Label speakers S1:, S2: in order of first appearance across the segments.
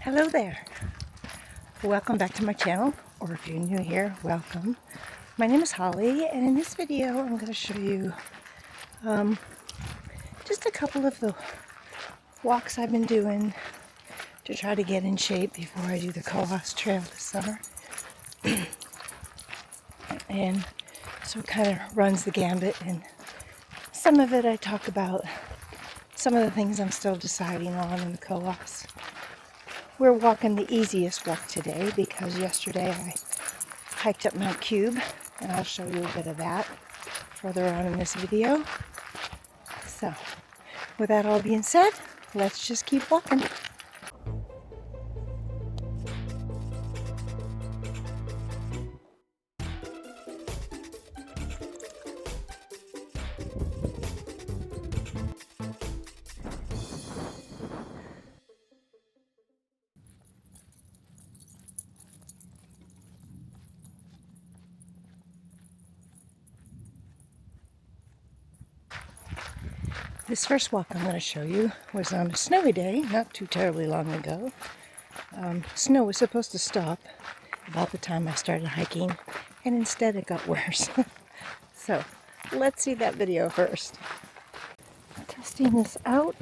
S1: Hello there. Welcome back to my channel, or if you're new here, welcome. My name is Holly, and in this video I'm going to show you just a couple of the walks I've been doing to try to get in shape before I do the Cohos Trail this summer. And so it kind of runs the gambit, and some of it I talk about some of the things I'm still deciding on in the Cohos. We're walking the easiest walk today because yesterday I hiked up Mount Cube, and I'll show you a bit of that further on in this video. So, with that all being said, let's just keep walking. This first walk I'm going to show you was on a snowy day, not too terribly long ago. Snow was supposed to stop about the time I started hiking, and instead it got worse. So, let's see that video first. Testing this out,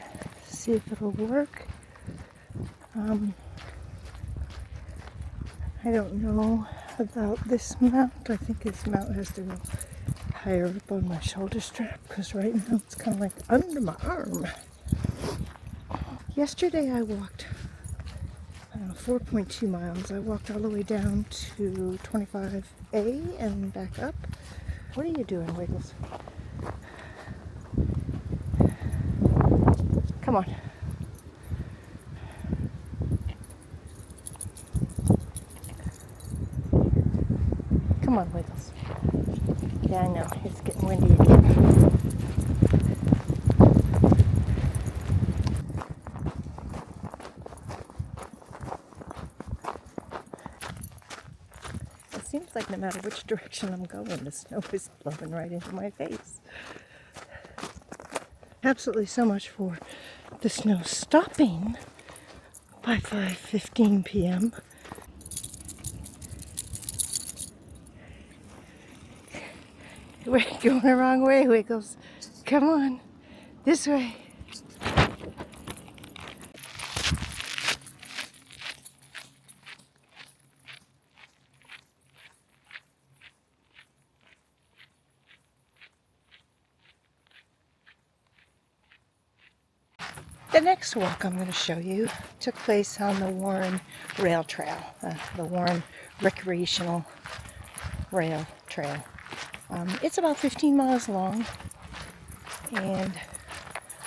S1: see if it'll work. I don't know about this mount. I think this mount has to go higher up on my shoulder strap because right now it's kind of like under my arm. Yesterday I walked 4.2 miles. I walked all the way down to 25A and back up. What are you doing, Wiggles? Come on. Come on, Wiggles. Yeah, I know. It's getting windy again. It seems like no matter which direction I'm going, the snow is blowing right into my face. Absolutely so much for the snow stopping by 5:15 p.m. We're going the wrong way, Wiggles. Come on, this way. The next walk I'm going to show you took place on the Warren Rail Trail, the Warren Recreational Rail Trail. It's about 15 miles long, and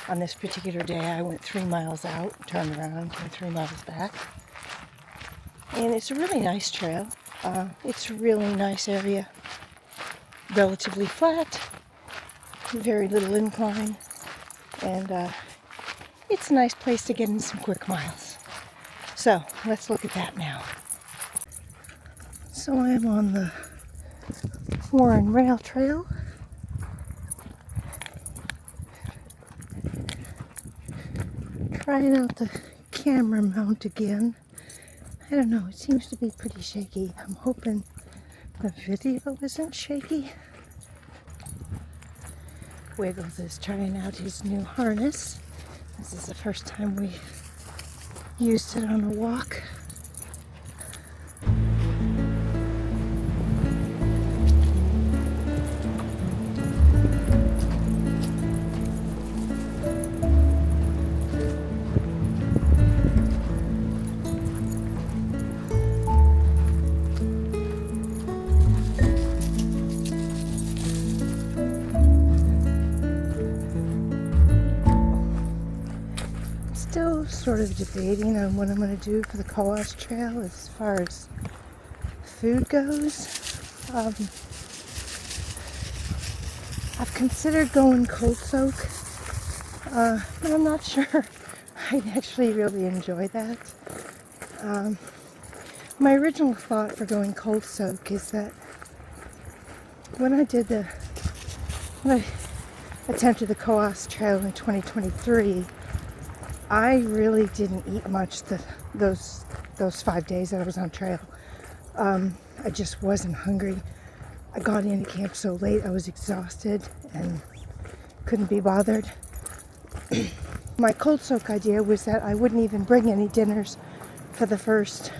S1: on this particular day I went 3 miles out, turned around, and 3 miles back. And it's a really nice trail. It's a really nice area, relatively flat, very little incline, and it's a nice place to get in some quick miles. So let's look at that now. So I am on the Warren Rail Trail. Trying out the camera mount again. I don't know, it seems to be pretty shaky. I'm hoping the video isn't shaky. Wiggles is trying out his new harness. This is the first time we've used it on a walk. Still sort of debating on what I'm going to do for the Cohos Trail as far as food goes. I've considered going cold soak, but I'm not sure I'd actually really enjoy that. My original thought for going cold soak is that when I attempted the Cohos Trail in 2023, I really didn't eat much the those 5 days that I was on trail. I just wasn't hungry. I got into camp so late, I was exhausted and couldn't be bothered. My cold soak idea was that I wouldn't even bring any dinners for the first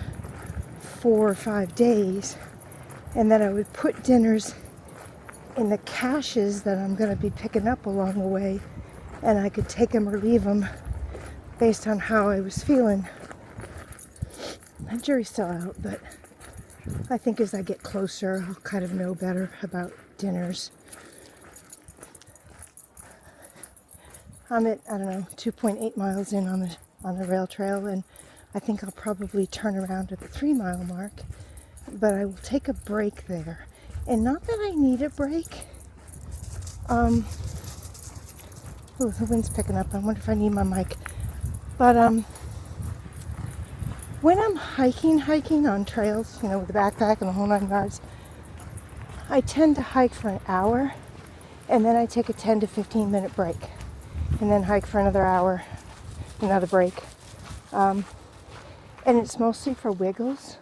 S1: 4 or 5 days, and that I would put dinners in the caches that I'm going to be picking up along the way, and I could take them or leave them based on how I was feeling. The jury's still out, but I think as I get closer, I'll kind of know better about dinners. I'm at, I don't know, 2.8 miles in on the rail trail, and I think I'll probably turn around at the 3-mile mark, but I will take a break there. And not that I need a break. Ooh, the wind's picking up. I wonder if I need my mic. But when I'm hiking on trails, you know, with the backpack and the whole 9 yards, I tend to hike for an hour, and then I take a 10 to 15 minute break, and then hike for another hour, another break. And it's mostly for Wiggles,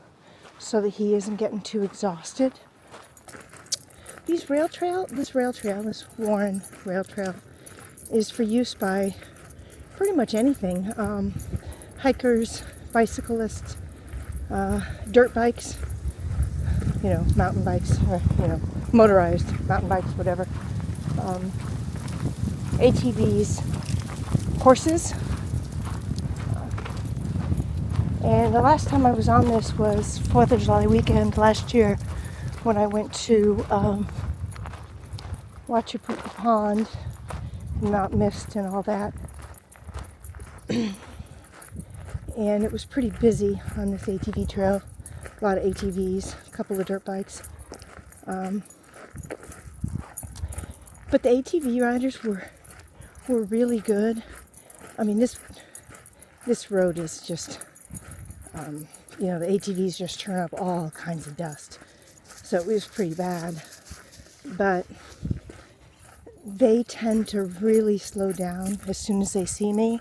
S1: so that he isn't getting too exhausted. This Warren rail trail, is for use by pretty much anything. Hikers, bicyclists, dirt bikes, you know, mountain bikes, or, you know, motorized mountain bikes, whatever. ATVs, horses. And the last time I was on this was 4th of July weekend last year, when I went to Watchapooka Pond, Mount Mist and all that. And it was pretty busy on this ATV trail. A lot of ATVs, a couple of dirt bikes. But the ATV riders were really good. I mean, this road is just, you know, the ATVs just turn up all kinds of dust. So it was pretty bad. But they tend to really slow down as soon as they see me,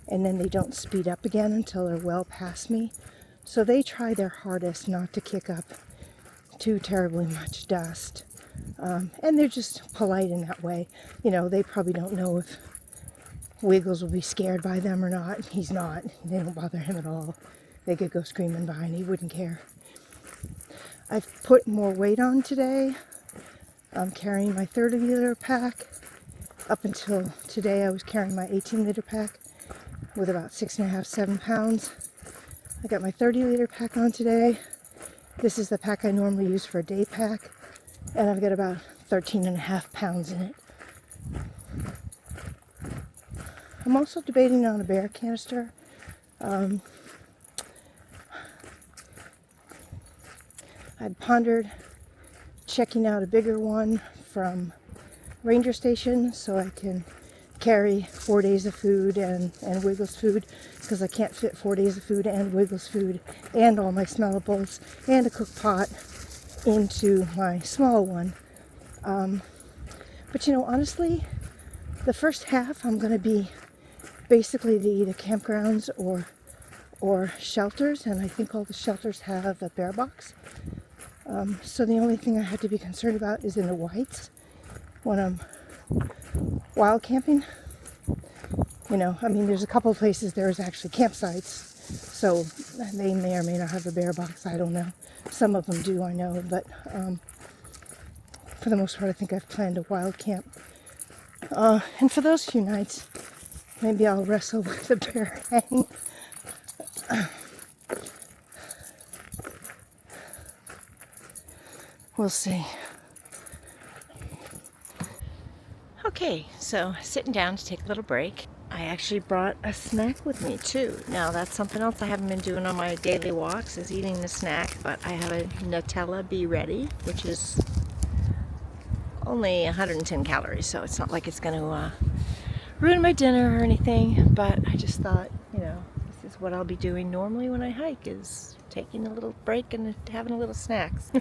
S1: and then they don't speed up again until they're well past me. So they try their hardest not to kick up too terribly much dust. And they're just polite in that way. You know, they probably don't know if Wiggles will be scared by them or not. He's not. They don't bother him at all. They could go screaming by and he wouldn't care. I've put more weight on today. I'm carrying my 30-liter pack. Up until today, I was carrying my 18-liter pack with about 6.5, 7 pounds. I got my 30-liter pack on today. This is the pack I normally use for a day pack, and I've got about 13.5 pounds in it. I'm also debating on a bear canister. I'd pondered checking out a bigger one from Ranger Station so I can carry 4 days of food and Wiggles food, because I can't fit 4 days of food and Wiggles food and all my smellables and a cook pot into my small one. But you know, honestly, the first half I'm going to be basically to either campgrounds or shelters, and I think all the shelters have a bear box. So the only thing I have to be concerned about is in the whites when I'm wild camping. You know, I mean, there's a couple of places there's actually campsites, so they may or may not have a bear box. I don't know. Some of them do, I know, but for the most part, I think I've planned a wild camp. And for those few nights, maybe I'll wrestle with the bear hang. We'll see. Okay, so sitting down to take a little break. I actually brought a snack with me too. Now that's something else I haven't been doing on my daily walks, is eating the snack, but I have a Nutella Be Ready, which is only 110 calories, so it's not like it's going to ruin my dinner or anything, but I just thought, you know, this is what I'll be doing normally when I hike, is taking a little break and having a little snacks.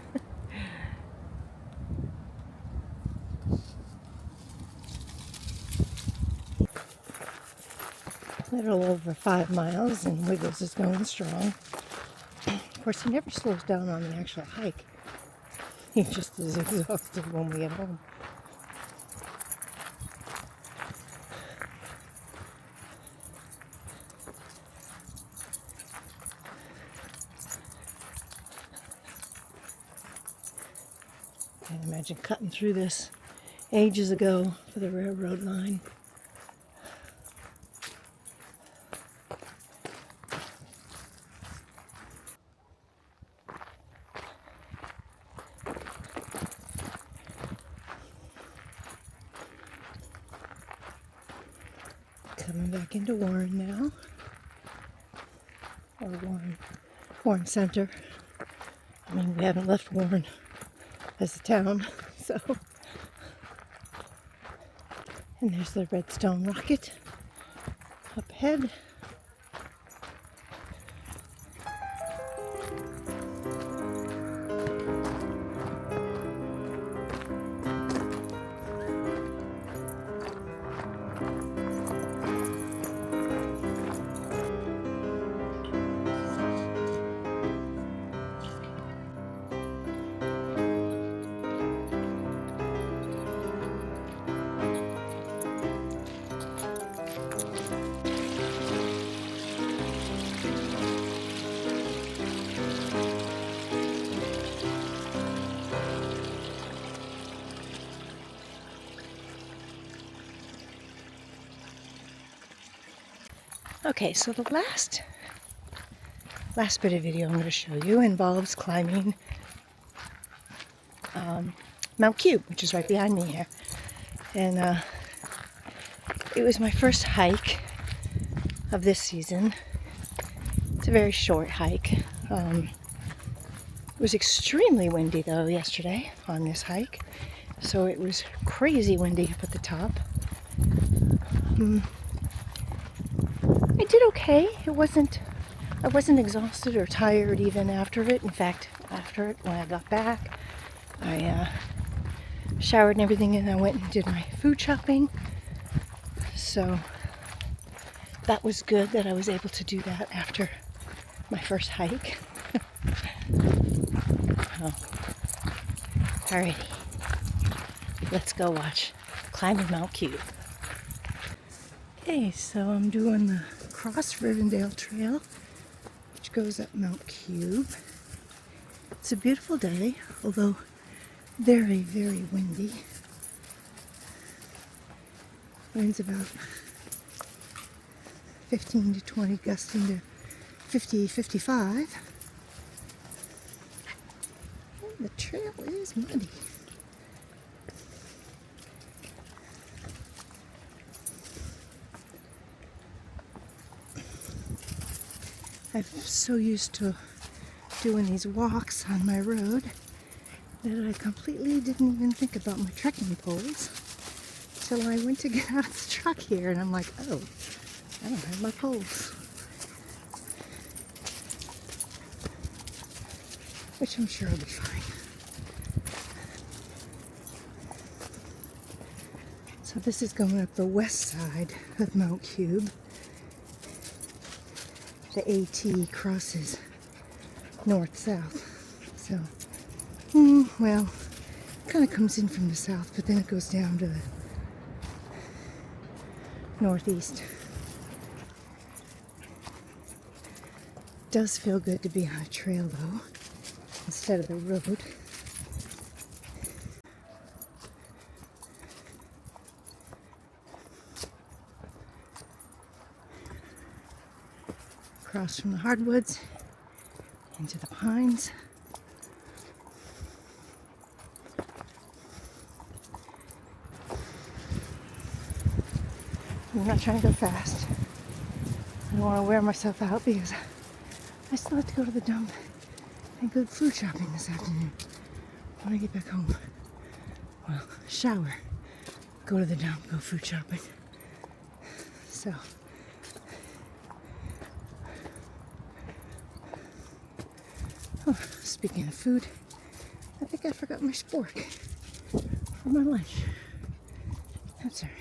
S1: little over 5 miles, and Wiggles is going strong. Of course, he never slows down on the actual hike. He just is exhausted when we get home. Can't imagine cutting through this ages ago for the railroad line. Coming back into Warren now, or Warren Center. I mean, we haven't left Warren as a town, so. And there's the Redstone rocket up ahead. Okay, so the last bit of video I'm going to show you involves climbing Mount Cube, which is right behind me here. And it was my first hike of this season. It's a very short hike. It was extremely windy though yesterday on this hike, so it was crazy windy up at the top. I did okay. I wasn't exhausted or tired even after it. In fact, after it, when I got back, I showered and everything, and I went and did my food shopping. So that was good that I was able to do that after my first hike. Oh. Alrighty, let's go watch climbing Mount Cube. Okay, so I'm doing the Cross Rivendell Trail, which goes up Mount Cube. It's a beautiful day, although very, very windy. Winds about 15 to 20, gusting to 50, 55. And the trail is muddy. I'm so used to doing these walks on my road that I completely didn't even think about my trekking poles till I went to get out of the truck here, and I'm like, oh, I don't have my poles. Which I'm sure will be fine. So this is going up the west side of Mount Cube. The AT crosses north-south, so well, kind of comes in from the south, but then it goes down to the northeast. Does feel good to be on a trail though, instead of the road. Across from the hardwoods into the pines. I'm not trying to go fast. I don't want to wear myself out because I still have to go to the dump and go food shopping this afternoon when I get back home. Well, shower, go to the dump, go food shopping. So oh, speaking of food, I think I forgot my spork for my lunch. That's alright.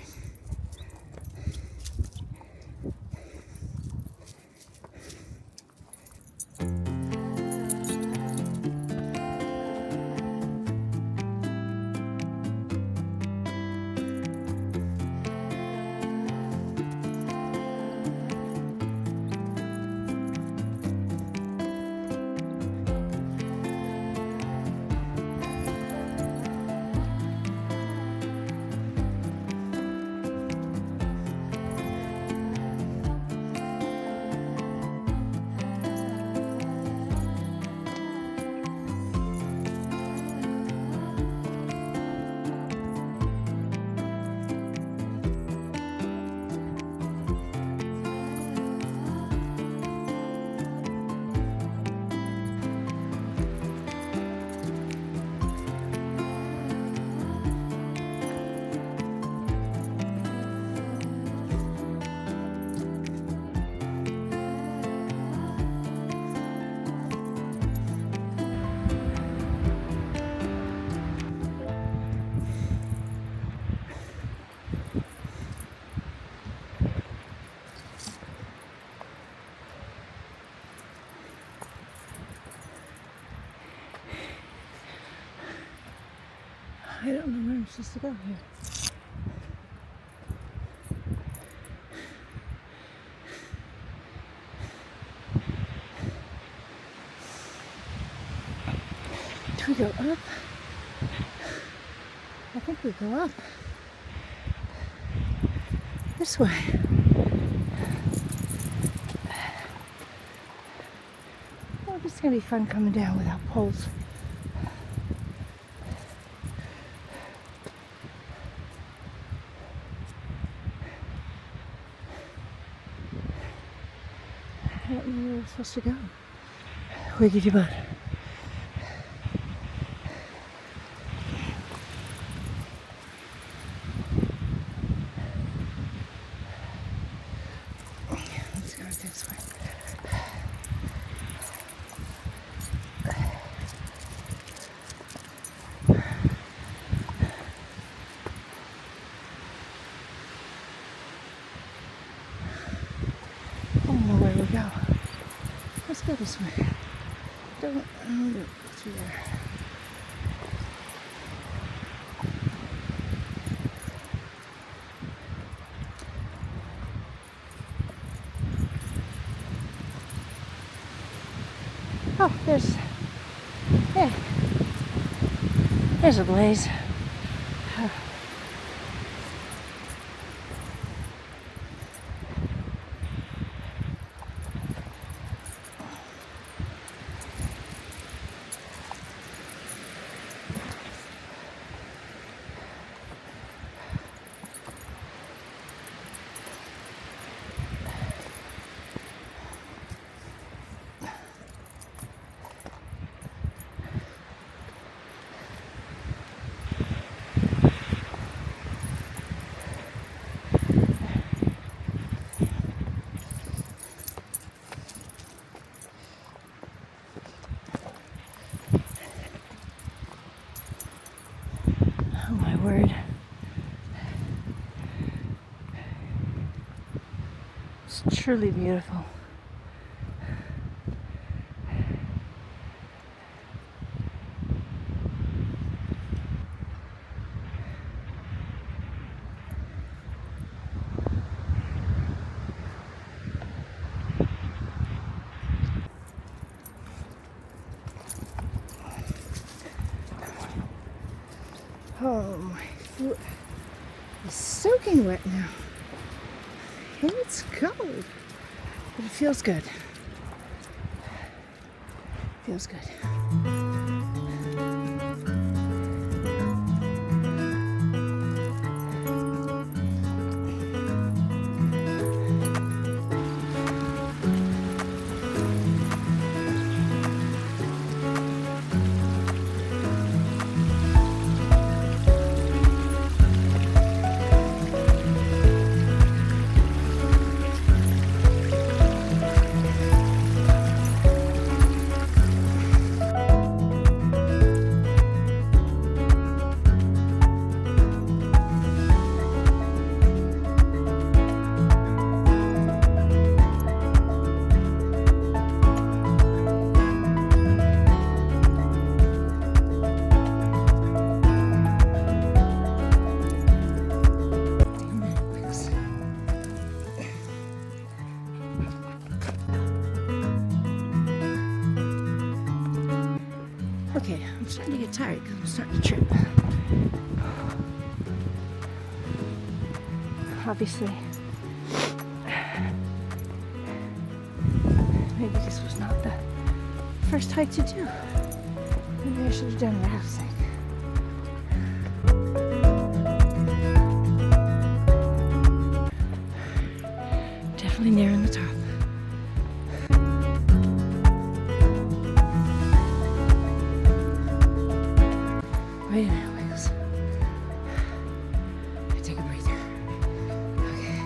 S1: I don't know where I'm supposed to go here. Do we go up? I think we go up. This way. Oh, this is going to be fun coming down without poles. I don't know where we're supposed to go. Wiggity butt. Let's go this way. I don't know where we go. Let's go this way. Don't go through there. Oh, there's a blaze. Oh my word. It's truly beautiful. Oh, my foot is soaking wet now. And it's cold, but it feels good. Feels good. Okay, I'm starting to get tired because I'm starting to trip. Obviously, maybe this was not the first hike to do. Maybe I should have done what I was saying. Definitely nearing the top. Wait a minute, Wiggles. Take a breather. Okay.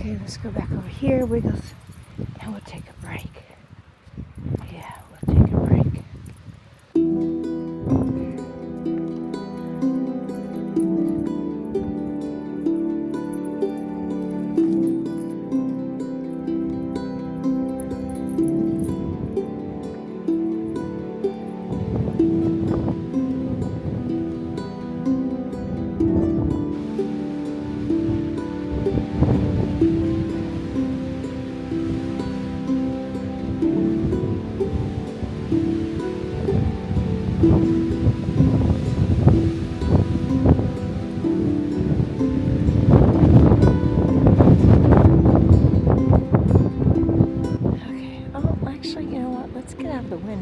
S1: Okay, let's go back over here, Wiggles, and we'll take a break. Yeah, we'll take a break.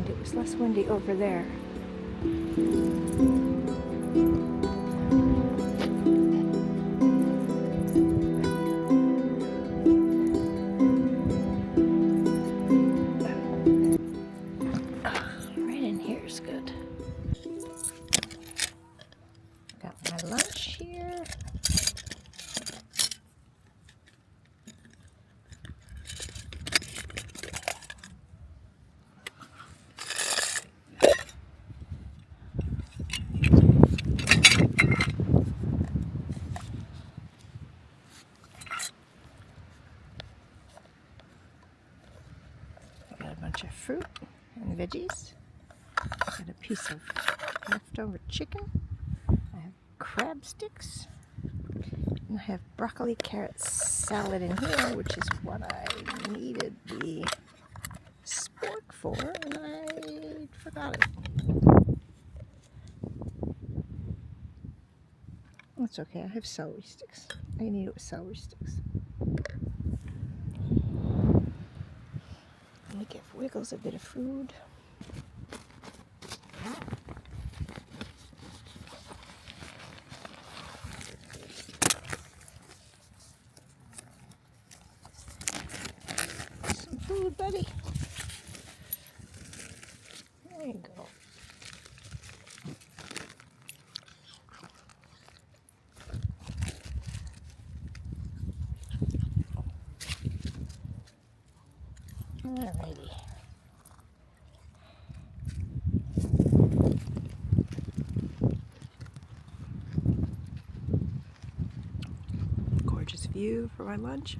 S1: It was less windy over there. Right in here is good. Got my lunch here. Of fruit and veggies. Got a piece of leftover chicken. I have crab sticks. And I have broccoli carrot salad in here, which is what I needed the spork for, and I forgot it. That's okay, I have celery sticks. I need it with celery sticks. Let me give Wiggles a bit of food. Some food, buddy. There you go. Alrighty. Gorgeous view for my lunch.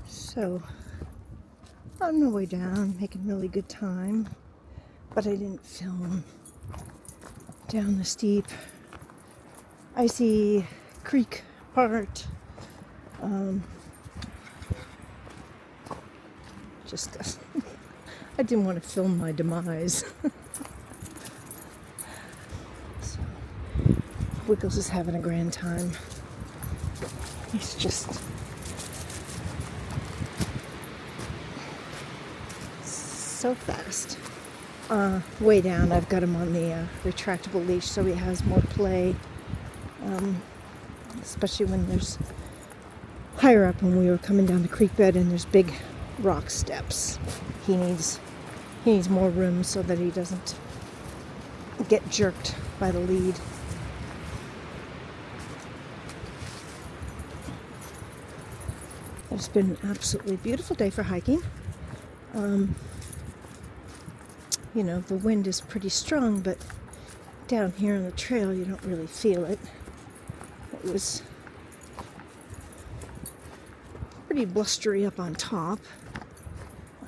S1: So, on my way down, making really good time, but I didn't film down the steep, icy creek part. Just, I didn't want to film my demise. So, Wiggles is having a grand time. He's just so fast. Way down, I've got him on the retractable leash so he has more play, especially when there's higher up when we were coming down the creek bed and there's big rock steps. He needs more room so that he doesn't get jerked by the lead. It's been an absolutely beautiful day for hiking. You know, the wind is pretty strong, but down here on the trail you don't really feel it. It was pretty blustery up on top.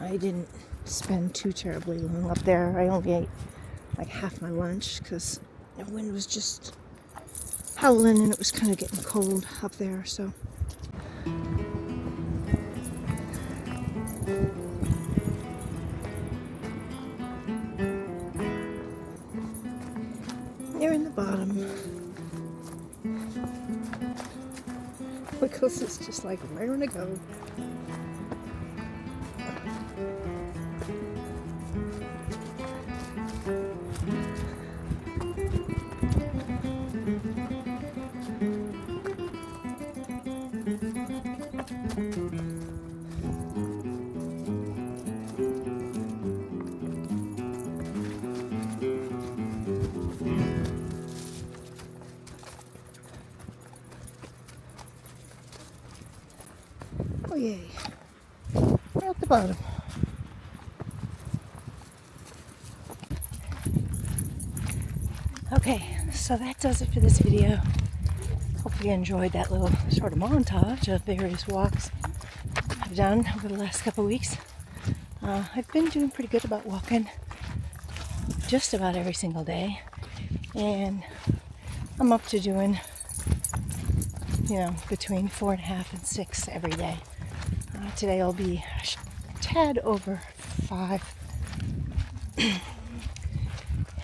S1: I didn't spend too terribly long up there. I only ate like half my lunch because the wind was just howling and it was kind of getting cold up there, so. Near in the bottom. Wiggles is just like raring to go. bottom. Okay, so that does it for this video. Hope you enjoyed that little sort of montage of various walks I've done over the last couple weeks. I've been doing pretty good about walking just about every single day, and I'm up to doing, between 4.5 and 6 every day. Today I'll be a tad over 5.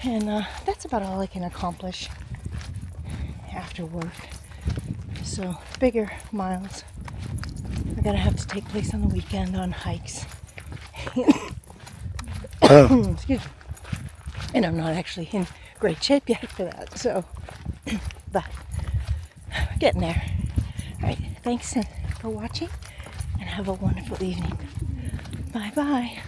S1: And that's about all I can accomplish after work. So bigger miles are gonna have to take place on the weekend on hikes. Excuse me. And I'm not actually in great shape yet for that, so but we're getting there. Alright, thanks for watching and have a wonderful evening. Bye bye.